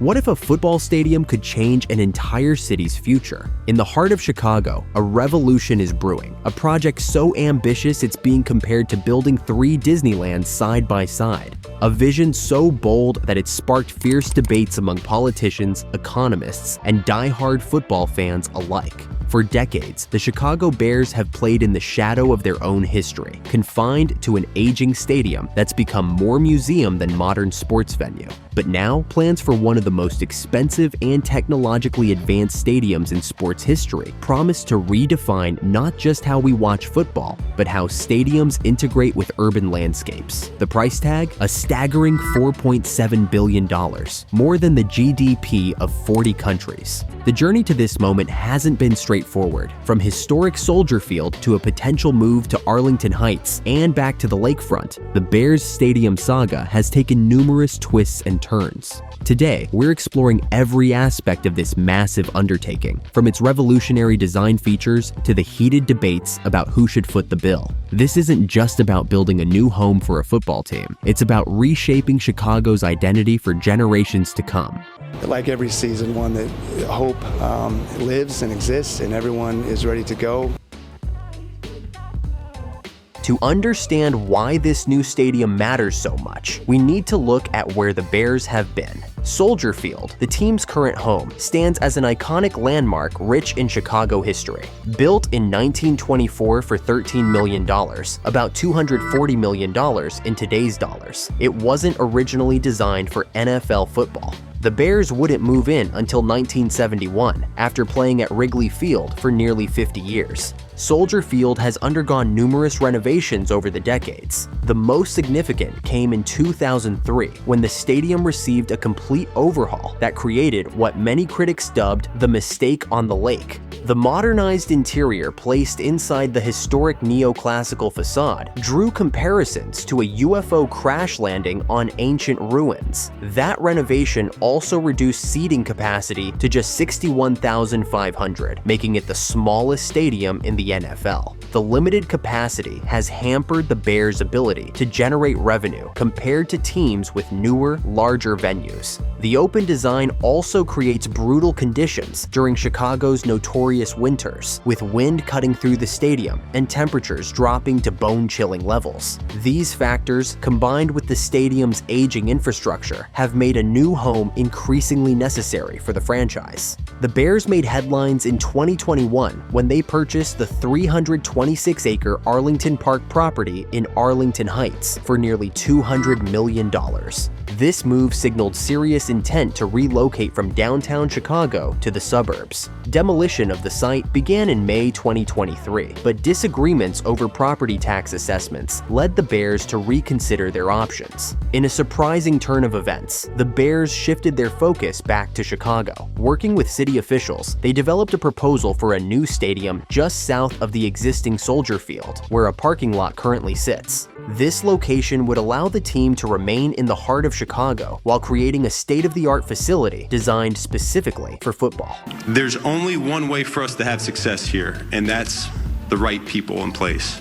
What if a football stadium could change an entire city's future? In the heart of Chicago, a revolution is brewing, a project so ambitious it's being compared to building 3 Disneylands side by side. A vision so bold that it sparked fierce debates among politicians, economists, and die-hard football fans alike. For decades, the Chicago Bears have played in the shadow of their own history, confined to an aging stadium that's become more museum than modern sports venue. But now, plans for one of the most expensive and technologically advanced stadiums in sports history promise to redefine not just how we watch football, but how stadiums integrate with urban landscapes. The price tag? A staggering $4.7 billion, more than the GDP of 40 countries. The journey to this moment hasn't been straightforward. From historic Soldier Field to a potential move to Arlington Heights and back to the lakefront, the Bears Stadium saga has taken numerous twists and turns. Today, we're exploring every aspect of this massive undertaking, from its revolutionary design features to the heated debates about who should foot the bill. This isn't just about building a new home for a football team. It's about reshaping Chicago's identity for generations to come. Like every season, one that hope lives and exists, and everyone is ready to go. To understand why this new stadium matters so much, we need to look at where the Bears have been. Soldier Field, the team's current home, stands as an iconic landmark rich in Chicago history. Built in 1924 for $13 million, about $240 million in today's dollars, it wasn't originally designed for NFL football. The Bears wouldn't move in until 1971, after playing at Wrigley Field for nearly 50 years. Soldier Field has undergone numerous renovations over the decades. The most significant came in 2003, when the stadium received a complete overhaul that created what many critics dubbed the mistake on the lake. The modernized interior placed inside the historic neoclassical facade drew comparisons to a UFO crash landing on ancient ruins. That renovation also reduced seating capacity to just 61,500, making it the smallest stadium in the NFL. The limited capacity has hampered the Bears' ability to generate revenue compared to teams with newer, larger venues. The open design also creates brutal conditions during Chicago's notorious winters, with wind cutting through the stadium and temperatures dropping to bone-chilling levels. These factors, combined with the stadium's aging infrastructure, have made a new home increasingly necessary for the franchise. The Bears made headlines in 2021 when they purchased the 326-acre Arlington Park property in Arlington Heights for nearly $200 million. This move signaled serious intent to relocate from downtown Chicago to the suburbs. Demolition of the site began in May 2023, but disagreements over property tax assessments led the Bears to reconsider their options. In a surprising turn of events, the Bears shifted their focus back to Chicago. Working with city officials, they developed a proposal for a new stadium just south of the existing Soldier Field, where a parking lot currently sits. This location would allow the team to remain in the heart of Chicago while creating a state-of-the-art facility designed specifically for football. There's only one way for us to have success here, and that's the right people in place.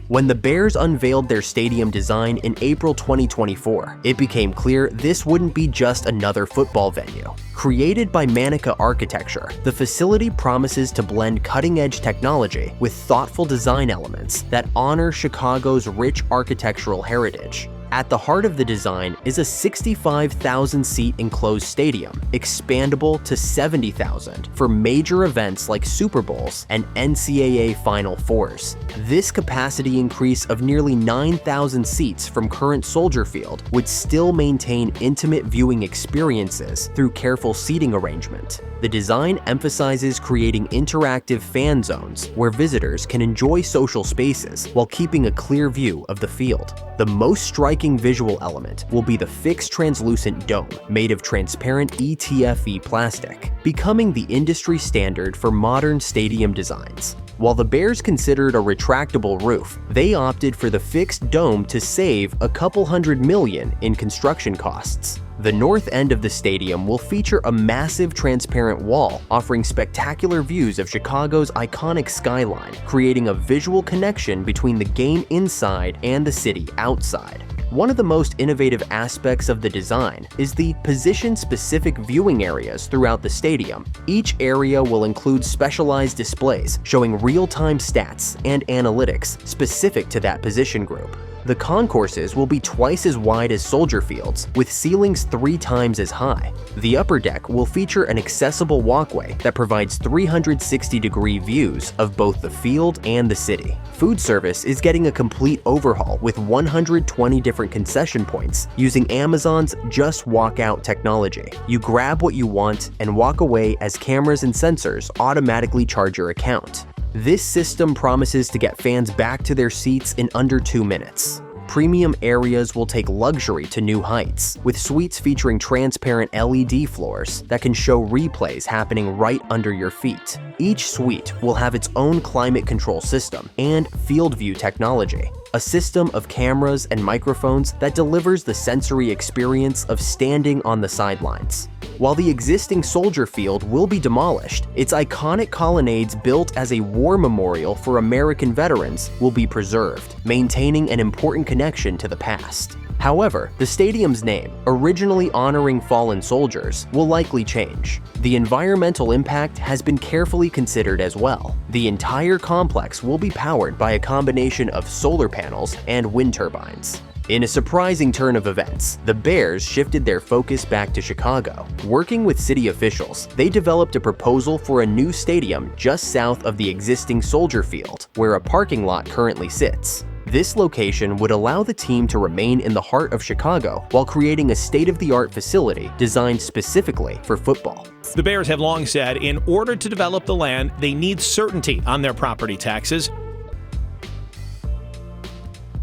When the Bears unveiled their stadium design in April 2024, it became clear this wouldn't be just another football venue. Created by Manica Architecture, the facility promises to blend cutting-edge technology with thoughtful design elements that honor Chicago's rich architectural heritage. At the heart of the design is a 65,000-seat enclosed stadium, expandable to 70,000 for major events like Super Bowls and NCAA Final Fours. This capacity increase of nearly 9,000 seats from current Soldier Field would still maintain intimate viewing experiences through careful seating arrangement. The design emphasizes creating interactive fan zones where visitors can enjoy social spaces while keeping a clear view of the field. The most striking visual element will be the fixed translucent dome made of transparent ETFE plastic, becoming the industry standard for modern stadium designs. While the Bears considered a retractable roof, they opted for the fixed dome to save a couple $100 million in construction costs. The north end of the stadium will feature a massive transparent wall offering spectacular views of Chicago's iconic skyline, creating a visual connection between the game inside and the city outside. One of the most innovative aspects of the design is the position-specific viewing areas throughout the stadium. Each area will include specialized displays showing real-time stats and analytics specific to that position group. The concourses will be twice as wide as Soldier Fields, with ceilings 3 times as high. The upper deck will feature an accessible walkway that provides 360-degree views of both the field and the city. Food service is getting a complete overhaul with 120 different concession points using Amazon's Just Walk Out technology. You grab what you want and walk away as cameras and sensors automatically charge your account. This system promises to get fans back to their seats in under 2 minutes. Premium areas will take luxury to new heights, with suites featuring transparent LED floors that can show replays happening right under your feet. Each suite will have its own climate control system and field view technology, a system of cameras and microphones that delivers the sensory experience of standing on the sidelines. While the existing Soldier Field will be demolished, its iconic colonnades built as a war memorial for American veterans will be preserved, maintaining an important connection to the past. However, the stadium's name, originally honoring fallen soldiers, will likely change. The environmental impact has been carefully considered as well. The entire complex will be powered by a combination of solar panels and wind turbines. In a surprising turn of events, the Bears shifted their focus back to Chicago. Working with city officials, they developed a proposal for a new stadium just south of the existing Soldier Field, where a parking lot currently sits. This location would allow the team to remain in the heart of Chicago while creating a state-of-the-art facility designed specifically for football. The Bears have long said in order to develop the land, they need certainty on their property taxes.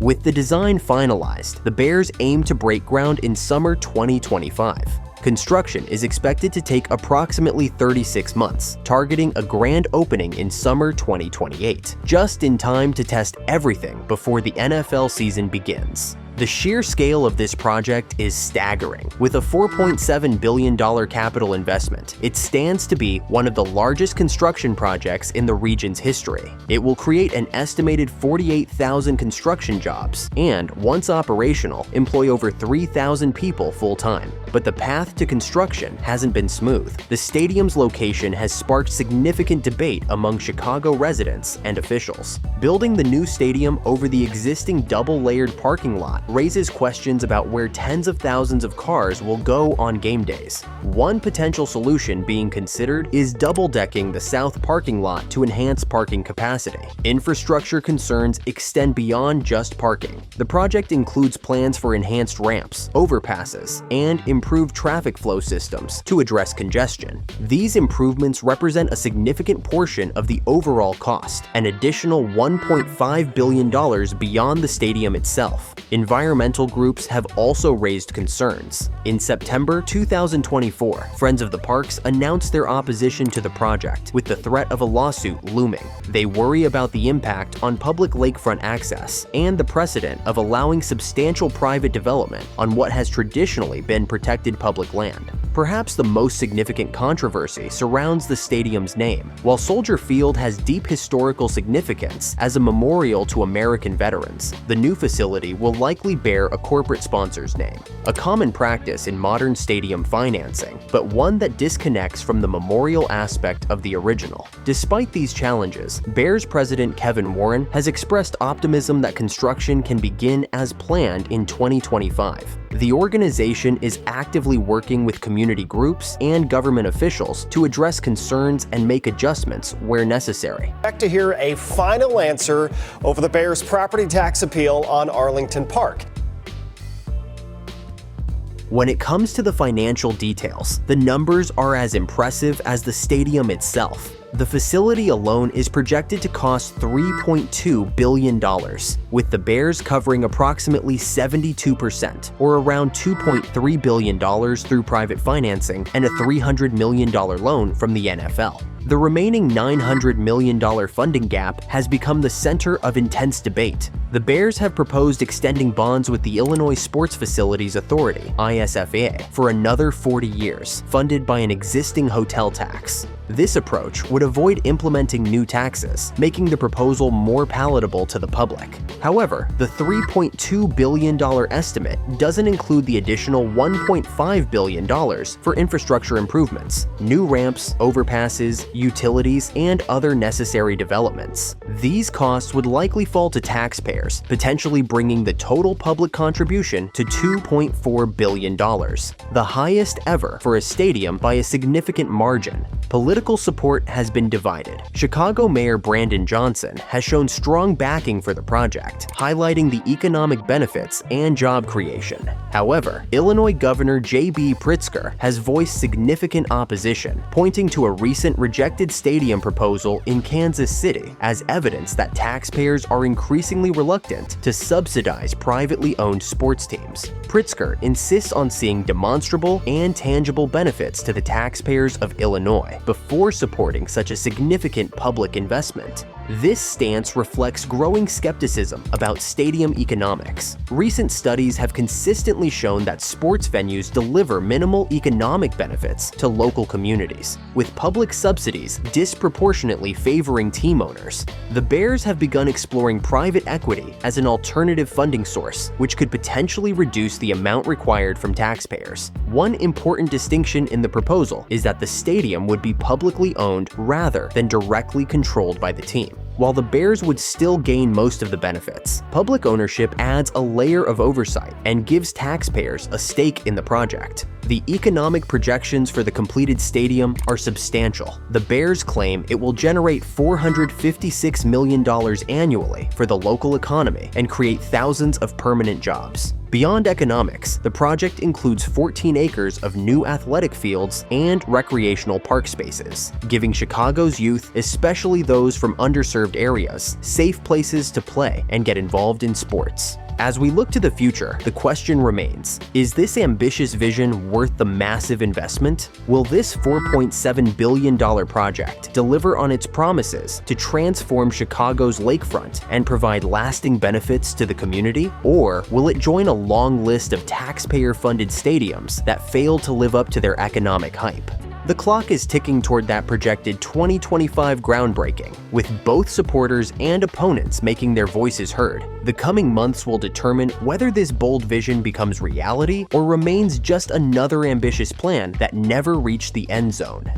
With the design finalized, the Bears aim to break ground in summer 2025. Construction is expected to take approximately 36 months, targeting a grand opening in summer 2028, just in time to test everything before the NFL season begins. The sheer scale of this project is staggering. With a $4.7 billion capital investment, it stands to be one of the largest construction projects in the region's history. It will create an estimated 48,000 construction jobs and, once operational, employ over 3,000 people full-time. But the path to construction hasn't been smooth. The stadium's location has sparked significant debate among Chicago residents and officials. Building the new stadium over the existing double-layered parking lot raises questions about where tens of thousands of cars will go on game days. One potential solution being considered is double-decking the south parking lot to enhance parking capacity. Infrastructure concerns extend beyond just parking. The project includes plans for enhanced ramps, overpasses, and improved traffic flow systems to address congestion. These improvements represent a significant portion of the overall cost, an additional $1.5 billion beyond the stadium itself. Environmental groups have also raised concerns. In September 2024, Friends of the Parks announced their opposition to the project, with the threat of a lawsuit looming. They worry about the impact on public lakefront access and the precedent of allowing substantial private development on what has traditionally been protected public land. Perhaps the most significant controversy surrounds the stadium's name. While Soldier Field has deep historical significance as a memorial to American veterans, the new facility will likely bear a corporate sponsor's name, a common practice in modern stadium financing, but one that disconnects from the memorial aspect of the original. Despite these challenges, Bears president Kevin Warren has expressed optimism that construction can begin as planned in 2025. The organization is actively working with community groups and government officials to address concerns and make adjustments where necessary. Expect to hear a final answer over the Bears' property tax appeal on Arlington Park. When it comes to the financial details, the numbers are as impressive as the stadium itself. The facility alone is projected to cost $3.2 billion, with the Bears covering approximately 72%, or around $2.3 billion through private financing and a $300 million loan from the NFL. The remaining $900 million funding gap has become the center of intense debate. The Bears have proposed extending bonds with the Illinois Sports Facilities Authority, ISFA, for another 40 years, funded by an existing hotel tax. This approach would avoid implementing new taxes, making the proposal more palatable to the public. However, the $3.2 billion estimate doesn't include the additional $1.5 billion for infrastructure improvements, new ramps, overpasses, utilities, and other necessary developments. These costs would likely fall to taxpayers, potentially bringing the total public contribution to $2.4 billion, the highest ever for a stadium by a significant margin. Political support has been divided. Chicago Mayor Brandon Johnson has shown strong backing for the project, highlighting the economic benefits and job creation. However, Illinois Governor J.B. Pritzker has voiced significant opposition, pointing to a recent rejected stadium proposal in Kansas City as evidence that taxpayers are increasingly reluctant to subsidize privately owned sports teams. Pritzker insists on seeing demonstrable and tangible benefits to the taxpayers of Illinois before supporting such a significant public investment. This stance reflects growing skepticism about stadium economics. Recent studies have consistently shown that sports venues deliver minimal economic benefits to local communities, with public subsidies disproportionately favoring team owners. The Bears have begun exploring private equity as an alternative funding source, which could potentially reduce the amount required from taxpayers. One important distinction in the proposal is that the stadium would be publicly owned rather than directly controlled by the team. While the Bears would still gain most of the benefits, public ownership adds a layer of oversight and gives taxpayers a stake in the project. The economic projections for the completed stadium are substantial. The Bears claim it will generate $456 million annually for the local economy and create thousands of permanent jobs. Beyond economics, the project includes 14 acres of new athletic fields and recreational park spaces, giving Chicago's youth, especially those from underserved areas, safe places to play and get involved in sports. As we look to the future, the question remains, is this ambitious vision worth the massive investment? Will this $4.7 billion project deliver on its promises to transform Chicago's lakefront and provide lasting benefits to the community? Or will it join a long list of taxpayer-funded stadiums that fail to live up to their economic hype? The clock is ticking toward that projected 2025 groundbreaking, with both supporters and opponents making their voices heard. The coming months will determine whether this bold vision becomes reality or remains just another ambitious plan that never reached the end zone.